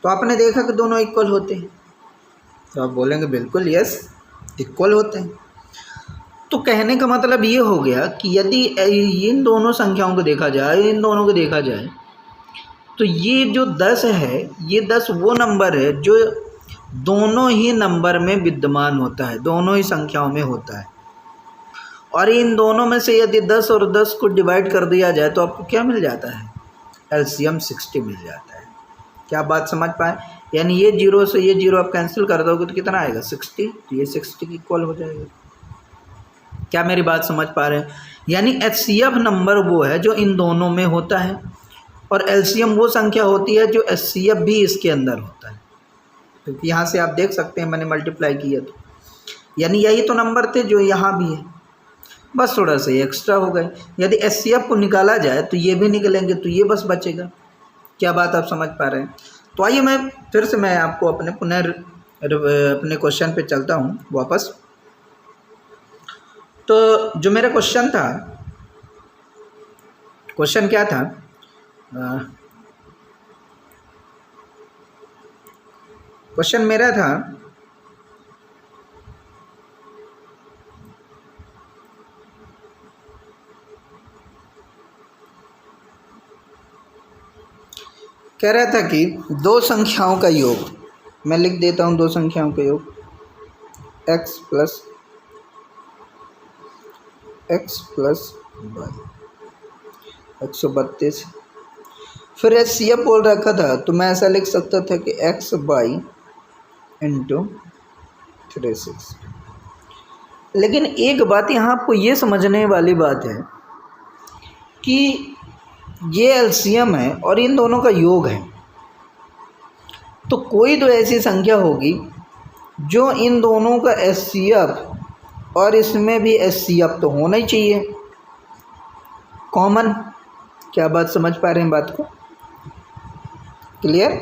तो आपने देखा कि दोनों इक्वल होते हैं, तो आप बोलेंगे बिल्कुल यस इक्वल होते हैं। तो कहने का मतलब ये हो गया कि यदि इन दोनों संख्याओं को देखा जाए, इन दोनों को देखा जाए, तो ये जो 10 है, ये 10 वो नंबर है जो दोनों ही नंबर में विद्यमान होता है, दोनों ही संख्याओं में होता है। और इन दोनों में से यदि 10 और 10 को डिवाइड कर दिया जाए तो आपको क्या मिल जाता है, एलसीएम 60 मिल जाता है। क्या बात समझ पाए। यानी ये जीरो से ये जीरो आप कैंसिल कर दोगे तो कितना आएगा, 60। तो ये 60 की इक्वल हो जाएगा। क्या मेरी बात समझ पा रहे हैं। यानी एचसीएफ नंबर वो है जो इन दोनों में होता है और एलसीएम वो संख्या होती है जो एचसीएफ भी इसके अंदर होता है। क्योंकि यहाँ से आप देख सकते हैं मैंने मल्टीप्लाई किया, तो यानी यही तो नंबर थे जो यहाँ भी है, बस थोड़ा सा एक्स्ट्रा हो गए। यदि एचसीएफ को निकाला जाए तो ये भी निकलेंगे, तो ये बस बचेगा। क्या बात आप समझ पा रहे हैं। तो आइए मैं फिर से मैं आपको अपने अपने क्वेश्चन पे चलता हूँ वापस। तो जो मेरा क्वेश्चन था, क्वेश्चन क्या था, क्वेश्चन मेरा था कह रहा था कि दो संख्याओं का योग, मैं लिख देता हूँ, दो संख्याओं का योग x प्लस y 132। फिर एचसीएफ बोल रखा था तो मैं ऐसा लिख सकता था कि x बाई इंटू 36। लेकिन एक बात यहाँ आपको ये समझने वाली बात है कि ये एलसीएम है और इन दोनों का योग है, तो कोई तो ऐसी संख्या होगी जो इन दोनों का एचसीएफ और इसमें भी एचसीएफ तो होना ही चाहिए कॉमन। क्या बात समझ पा रहे हैं बात को, क्लियर।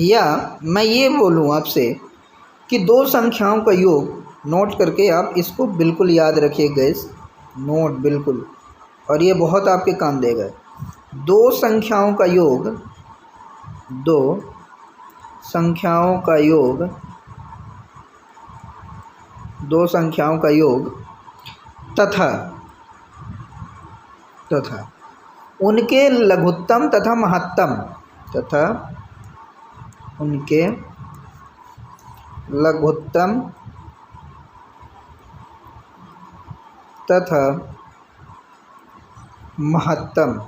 या मैं ये बोलूँ आपसे कि दो संख्याओं का योग, नोट करके आप इसको बिल्कुल याद रखिए गाइस, नोट बिल्कुल, और ये बहुत आपके काम देगा। दो संख्याओं का योग, दो संख्याओं का योग, दो संख्याओं का योग तथा उनके लघुत्तम तथा महत्तम, तथा उनके लघुत्तम तथा महत्तम,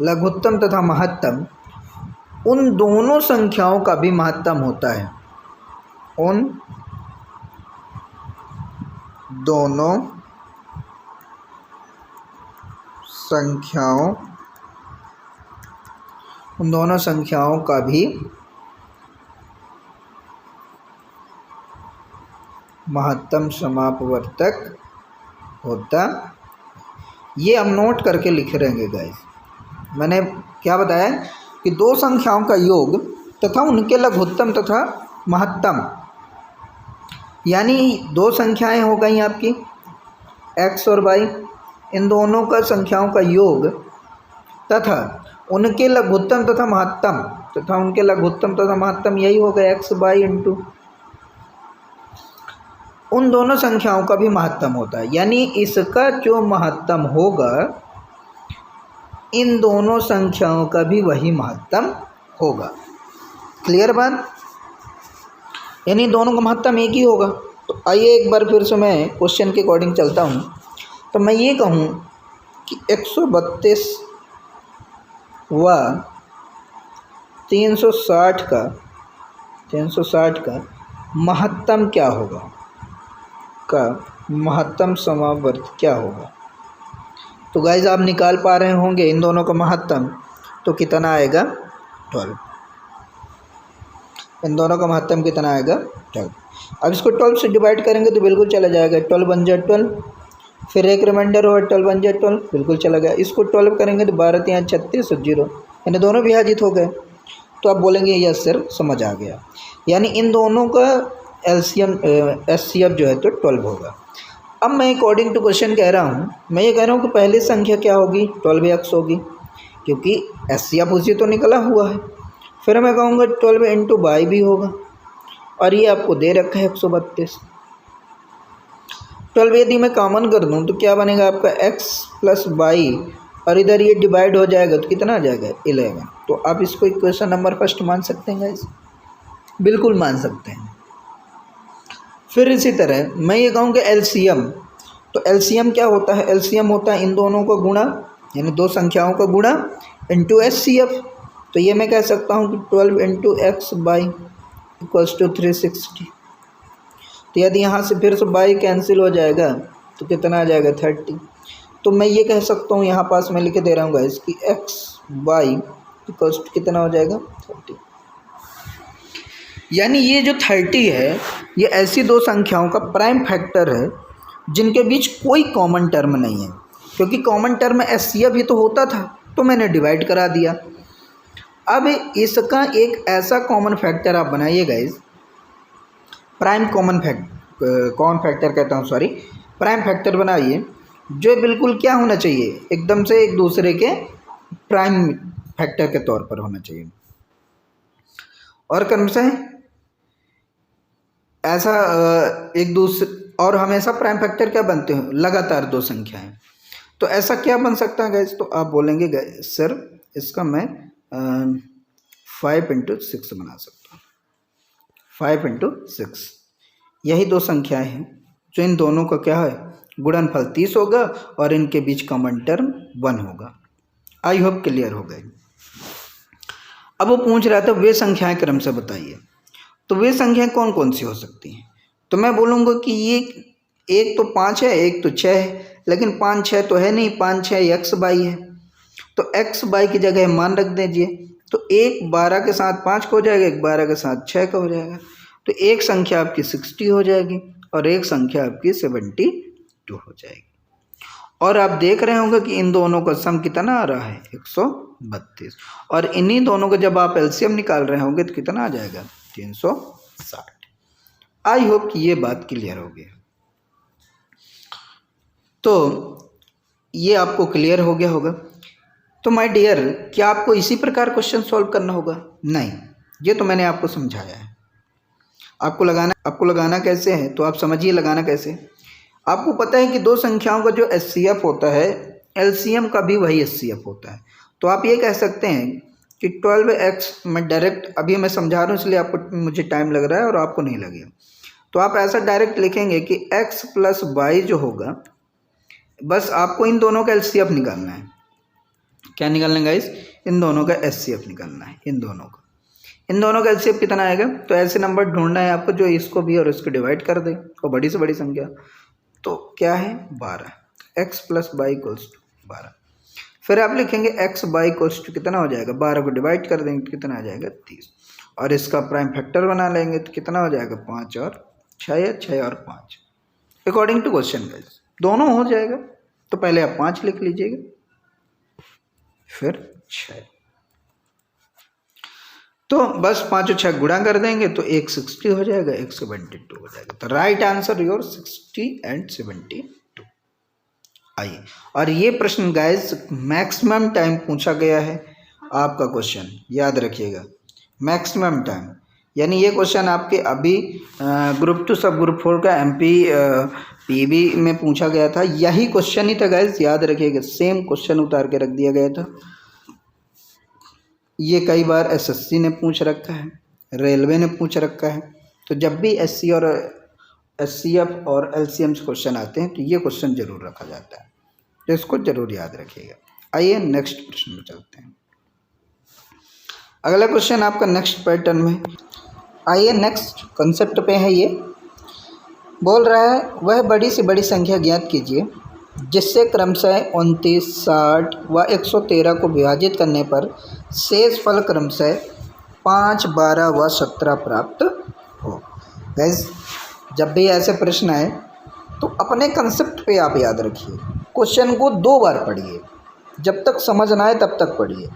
लघुत्तम तथा महत्तम, उन दोनों संख्याओं का भी महत्तम होता है। उन दोनों संख्याओं का भी महत्तम समापवर्तक होता। ये हम नोट करके लिख रहेंगे गाइस। मैंने क्या बताया कि दो संख्याओं का योग तथा उनके लघुत्तम तथा महत्तम, यानी दो संख्याएं हो गई आपकी x और y, इन दोनों का संख्याओं का योग तथा उनके लघुत्तम तथा महत्तम यही होगा एक्स बाई इंटू उन दोनों संख्याओं का भी महत्तम होता है, यानी इसका जो महत्तम होगा इन दोनों संख्याओं का भी वही महत्तम होगा। क्लियर बात? यानी दोनों का महत्तम एक ही होगा। तो आइए एक बार फिर से मैं क्वेश्चन के अकॉर्डिंग चलता हूँ। तो मैं ये कहूँ कि 132 व 360 का महत्तम क्या होगा, महत्तम समावर्त क्या होगा। तो गाइज आप निकाल पा रहे होंगे इन दोनों का महत्तम, तो कितना आएगा 12। इन दोनों का महत्तम कितना आएगा 12। अब इसको 12 से डिवाइड करेंगे तो बिल्कुल चला जाएगा, 12 बन जाए 12, फिर एक रिमाइंडर हो 12 बन जाए 12, बिल्कुल चला गया। इसको 12 करेंगे तो 12 3 36 और 0, यानी दोनों विभाजित हो गए। तो आप बोलेंगे यस सर समझ आ गया, यानी इन दोनों का एलसीएम एचसीएफ जो है तो 12 होगा। अब मैं अकॉर्डिंग टू क्वेश्चन कह रहा हूँ, मैं ये कह रहा हूँ कि पहली संख्या क्या होगी 12x होगी, क्योंकि एचसीएफ उसी तो निकला हुआ है। फिर मैं कहूँगा 12 इंटू बाई भी होगा, और ये आपको दे रखा है 132। 12 यदि मैं कॉमन कर दूँ तो क्या बनेगा आपका x प्लस बाई, और इधर ये डिवाइड हो जाएगा तो कितना आ जाएगा 11। तो आप इसको इक्वेशन नंबर फर्स्ट मान सकते हैं गाइस, बिल्कुल मान सकते हैं। फिर इसी तरह मैं ये कहूँ कि एलसीएम, तो एलसीएम क्या होता है, एलसीएम होता है इन दोनों का गुणा, यानी दो संख्याओं का गुणा इंटू एचसीएफ। तो ये मैं कह सकता हूँ कि 12 into x y equals to 360। तो यदि यहाँ से फिर से बाई कैंसिल हो जाएगा तो कितना आ जाएगा 30। तो मैं ये कह सकता हूँ, यहाँ पास मैं लिख दे रहा हूँ गाइस कि एक्स बाई इक्वल्स टू कितना हो जाएगा 30। यानी ये जो 30 है ये ऐसी दो संख्याओं का प्राइम फैक्टर है जिनके बीच कोई कॉमन टर्म नहीं है, क्योंकि कॉमन टर्म एचसीएफ भी तो होता था, तो मैंने डिवाइड करा दिया। अब इसका एक ऐसा कॉमन फैक्टर आप बनाइए गाइस, प्राइम कॉमन फैक्टर कहता हूँ सॉरी, प्राइम फैक्टर बनाइए जो बिल्कुल क्या होना चाहिए, एकदम से एक दूसरे के प्राइम फैक्टर के तौर पर होना चाहिए। और क्रम से ऐसा एक दूसरे, और हमेशा प्राइम फैक्टर क्या बनते हैं, लगातार दो संख्याएं। तो ऐसा क्या बन सकता है गाइस, तो आप बोलेंगे सर इसका मैं 5 इंटू 6 बना सकता हूँ। 5 इंटू 6 यही दो संख्याएं हैं जो इन दोनों का क्या है गुणनफल 30 होगा और इनके बीच कॉमन टर्म 1 होगा। आई होप क्लियर हो गई। अब वो पूछ रहा था वे संख्याएं क्रम से बताइए, तो वे संख्याएं कौन कौन सी हो सकती हैं। तो मैं बोलूँगा कि ये एक तो 5 है, एक तो 6 है, लेकिन 5 6 तो है नहीं, 5 6 एक्स बाई है। तो एक्स बाई की जगह मान रख दीजिए, तो एक 12 के साथ 5 का हो जाएगा, एक 12 के साथ 6 का हो जाएगा। तो एक संख्या आपकी 60 हो जाएगी और एक संख्या आपकी 72 हो जाएगी। और आप देख रहे होंगे कि इन दोनों का सम कितना आ रहा है 132, और इन्हीं दोनों का जब आप एलसीएम निकाल रहे होंगे तो कितना आ जाएगा 360। आई होप कि ये बात क्लियर हो गई। तो ये आपको क्लियर हो गया होगा। तो माय डियर, क्या आपको इसी प्रकार क्वेश्चन सॉल्व करना होगा? नहीं, ये तो मैंने आपको समझाया है। आपको लगाना कैसे है, तो आप समझिए लगाना कैसे। आपको पता है कि दो संख्याओं का जो एचसीएफ होता है, एलसीएम का भी वही एचसीएफ होता है। तो आप ये कह सकते हैं कि 12x, मैं डायरेक्ट अभी मैं समझा रहा हूँ इसलिए आपको मुझे टाइम लग रहा है और आपको नहीं लगेगा। तो आप ऐसा डायरेक्ट लिखेंगे कि x प्लस वाई जो होगा, बस आपको इन दोनों का एचसीएफ निकालना है। क्या निकालना है गाइस? इन दोनों का एचसीएफ निकालना है। इन दोनों का एचसीएफ कितना आएगा? तो ऐसे नंबर ढूंढना है आपको जो इसको भी और इसको डिवाइड कर दे, और बड़ी से बड़ी संख्या। तो क्या है 12, x plus y equals to 12। फिर आप लिखेंगे x बाई इक्वल्स टू कितना हो जाएगा, 12 को डिवाइड कर देंगे तो कितना आ जाएगा 30, और इसका प्राइम फैक्टर बना लेंगे तो कितना हो जाएगा 5 और 6 या 6 और 5 अकॉर्डिंग टू क्वेश्चन गाइस, दोनों हो जाएगा। तो पहले आप 5 लिख लीजिएगा, फिर 6, तो बस 5 और 6 गुणा कर देंगे तो एक 60 हो जाएगा, एक 72 हो जाएगा। तो राइट आंसर योर 60 एंड 72। आइए, और ये प्रश्न गाइस मैक्सिमम टाइम पूछा गया है आपका क्वेश्चन, याद रखिएगा मैक्सिमम टाइम। यानी ये क्वेश्चन आपके अभी ग्रुप 2 सब ग्रुप 4 का MP PB में पूछा गया था, यही क्वेश्चन ही था गाइस, याद रखिएगा। सेम क्वेश्चन उतार के रख दिया गया था। ये कई बार SSC ने पूछ रखा है, रेलवे ने पूछ रखा है। तो जब भी SC और SCF और LCM क्वेश्चन आते हैं तो ये क्वेश्चन जरूर रखा जाता है, तो इसको जरूर याद रखिएगा। आइए नेक्स्ट प्रश्न में चलते हैं। अगला क्वेश्चन आपका नेक्स्ट पैटर्न में, आइए नेक्स्ट कंसेप्ट पे है। ये बोल रहा है वह बड़ी से बड़ी संख्या ज्ञात कीजिए जिससे क्रमशः 29, 60 व 113 को विभाजित करने पर शेष फल क्रमशः 5, 12 व 17 प्राप्त हो। गाइस जब भी ऐसे प्रश्न आए तो अपने कंसेप्ट पे आप याद रखिए, क्वेश्चन को 2 बार पढ़िए, जब तक समझ ना आए तब तक पढ़िए,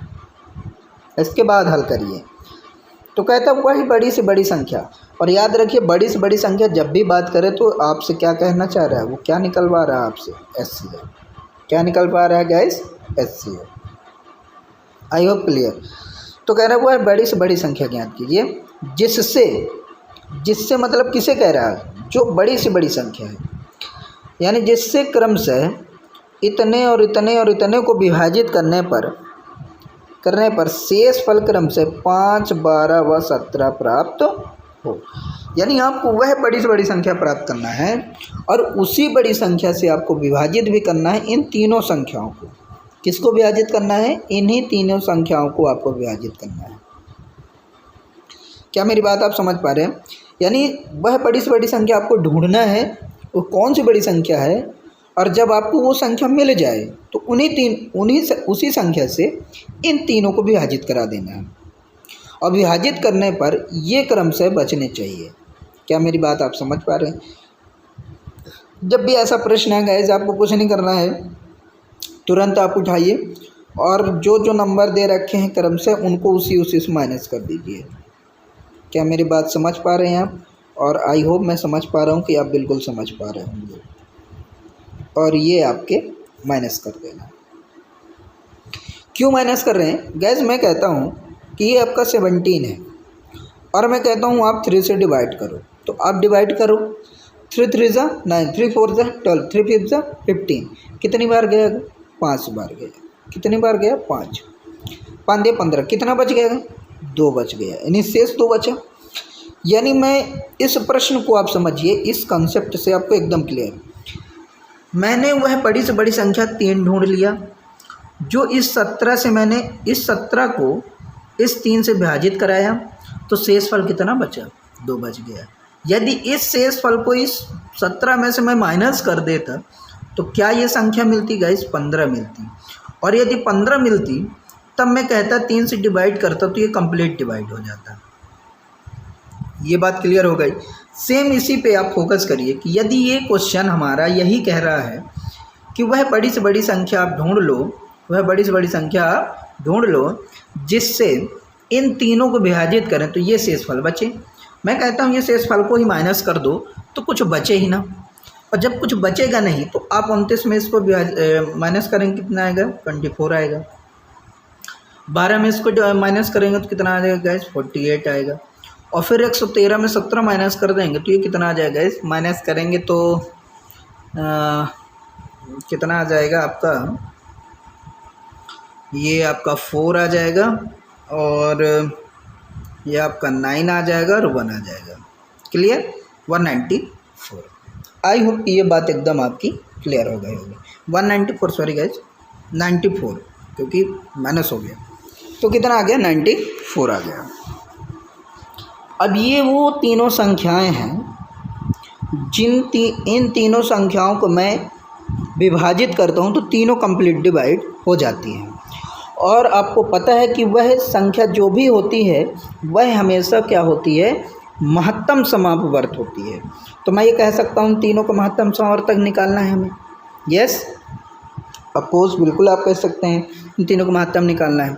इसके बाद हल करिए। तो कहता है वही बड़ी से बड़ी संख्या, और याद रखिए बड़ी से बड़ी संख्या जब भी बात करें तो आपसे क्या कहना चाह रहा है, वो क्या निकलवा रहा है आपसे, SCF। क्या निकल पा रहा है guys, SCF। I hope clear. तो कह रहा है वह बड़ी से बड़ी संख्या ज्ञात कीजिए जिससे मतलब किसे कह रहा है, जो बड़ी से बड़ी संख्या है, यानी जिससे क्रमशः इतने और इतने और इतने को विभाजित करने पर शेष फल क्रमशः 5, 12 व 17 प्राप्त हो। यानी आपको वह बड़ी से बड़ी संख्या प्राप्त करना है और उसी बड़ी संख्या से आपको विभाजित भी करना है इन तीनों संख्याओं को। किसको विभाजित करना है, इन्हीं तीनों संख्याओं को आपको विभाजित करना है। क्या मेरी बात आप समझ पा रहे हैं? यानी वह बड़ी से बड़ी संख्या आपको ढूंढना है, वो कौन सी बड़ी संख्या है, और जब आपको वो संख्या मिल जाए तो उसी संख्या से इन तीनों को विभाजित करा देना है, और विभाजित करने पर ये क्रमशः बचने चाहिए। क्या मेरी बात आप समझ पा रहे हैं? जब भी ऐसा प्रश्न है गाइस, आपको कुछ नहीं करना है, तुरंत आप उठाइए और जो नंबर दे रखे हैं क्रमशः उनको उसी से माइनस कर दीजिए। क्या मेरी बात समझ पा रहे हैं आप? और आई होप मैं समझ पा रहा हूँ कि आप बिल्कुल समझ पा रहे होंगे। और ये आपके माइनस कर देना। क्यों माइनस कर रहे हैं गैस? मैं कहता हूँ कि ये आपका 17 है और मैं कहता हूँ आप 3 से डिवाइड करो, तो आप डिवाइड करो। 3 3 जा 9, 3 4 जा 12, 3 5 जा 15। कितनी बार गया? 5 बार गया। कितनी बार गया? 5 5 दे 15। कितना बच गया? 2 बच गया, यानी शेष 2 बचा। यानी मैं इस प्रश्न को आप समझिए, इस कंसेप्ट से आपको एकदम क्लियर। मैंने वह बड़ी से बड़ी संख्या 3 ढूंढ लिया, जो इस 17 से मैंने इस 17 को इस 3 से विभाजित कराया, तो शेष फल कितना बचा? 2 बच गया। यदि इस शेष फल को इस 17 में से मैं माइनस कर देता तो क्या ये संख्या मिलती गाइस? 15 मिलती। और यदि 15 मिलती तब मैं कहता 3 से डिवाइड करता तो ये कंप्लीट डिवाइड हो जाता। ये बात क्लियर हो गई। सेम इसी पे आप फोकस करिए कि यदि ये क्वेश्चन हमारा यही कह रहा है कि वह बड़ी से बड़ी संख्या आप ढूंढ लो, वह बड़ी से बड़ी संख्या आप ढूंढ लो जिससे इन तीनों को विभाजित करें तो ये शेष फल बचे। मैं कहता हूँ ये शेष फल को ही माइनस कर दो तो कुछ बचे ही ना, और जब कुछ बचेगा नहीं तो आप 29 में इसको माइनस करेंगे, कितना आएगा? 24 आएगा। 12 में इसको माइनस करेंगे तो कितना आ जाएगा गाइस? 48 आएगा। और फिर 113 में 17 माइनस कर देंगे तो ये कितना आ जाएगा गाइस? माइनस करेंगे तो कितना आ जाएगा आपका? ये आपका 4 आ जाएगा और ये आपका 9 आ जाएगा और 1 आ जाएगा। क्लियर? 194। आई होप ये बात एकदम आपकी क्लियर हो गई होगी। 194 सॉरी गाइस 94, क्योंकि माइनस हो गया तो कितना आ गया? 94 आ गया। अब ये वो तीनों संख्याएं हैं इन तीनों संख्याओं को मैं विभाजित करता हूँ तो तीनों कंप्लीट डिवाइड हो जाती हैं। और आपको पता है कि वह संख्या जो भी होती है वह हमेशा क्या होती है? महत्तम समापवर्त होती है। तो मैं ये कह सकता हूँ तीनों को महत्तम समावर्तक निकालना है हमें। यस अपोज बिल्कुल आप कह सकते हैं इन तीनों को महत्तम निकालना है,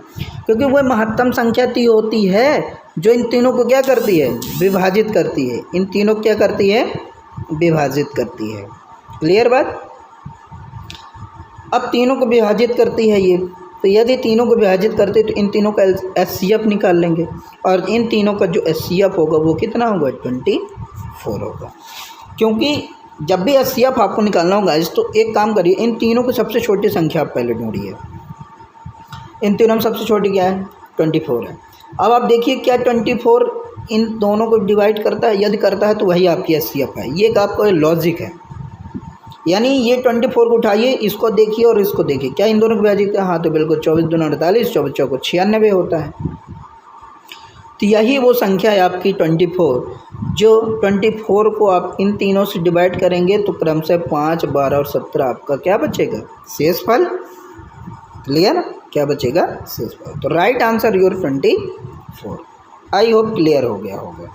क्योंकि वह महत्तम संख्या होती है जो इन तीनों को क्या करती है? विभाजित करती है। इन तीनों को क्या करती है? विभाजित करती है। क्लियर बात? अब तीनों को विभाजित करती है ये, तो यदि तीनों को विभाजित करते तो इन तीनों का HCF निकाल लेंगे और इन तीनों का जो HCF होगा वो कितना होगा 24 होगा। क्योंकि जब भी HCF आपको निकालना होगा तो एक काम करिए, इन तीनों की सबसे छोटी संख्या आप पहले ढूंढिए। इन तीनों में सबसे छोटी क्या है 24 है। अब आप देखिए क्या 24 इन दोनों को डिवाइड करता है, यदि करता है तो वही आपकी HCF है। ये एक आपका लॉजिक है, यानी ये 24 को उठाइए, इसको देखिए और इसको देखिए, क्या इन दोनों को विभाजित है? हाँ, तो बिल्कुल 24 दूनी 48, 24 चौको 96 होता है। तो यही वो संख्या है आपकी 24, जो 24 को आप इन तीनों से डिवाइड करेंगे तो क्रम से 5, 12 और 17 आपका क्या बचेगा शेषफल। क्लियर? क्या बचेगा शेषफल। तो right answer your 24। I hope clear हो गया होगा।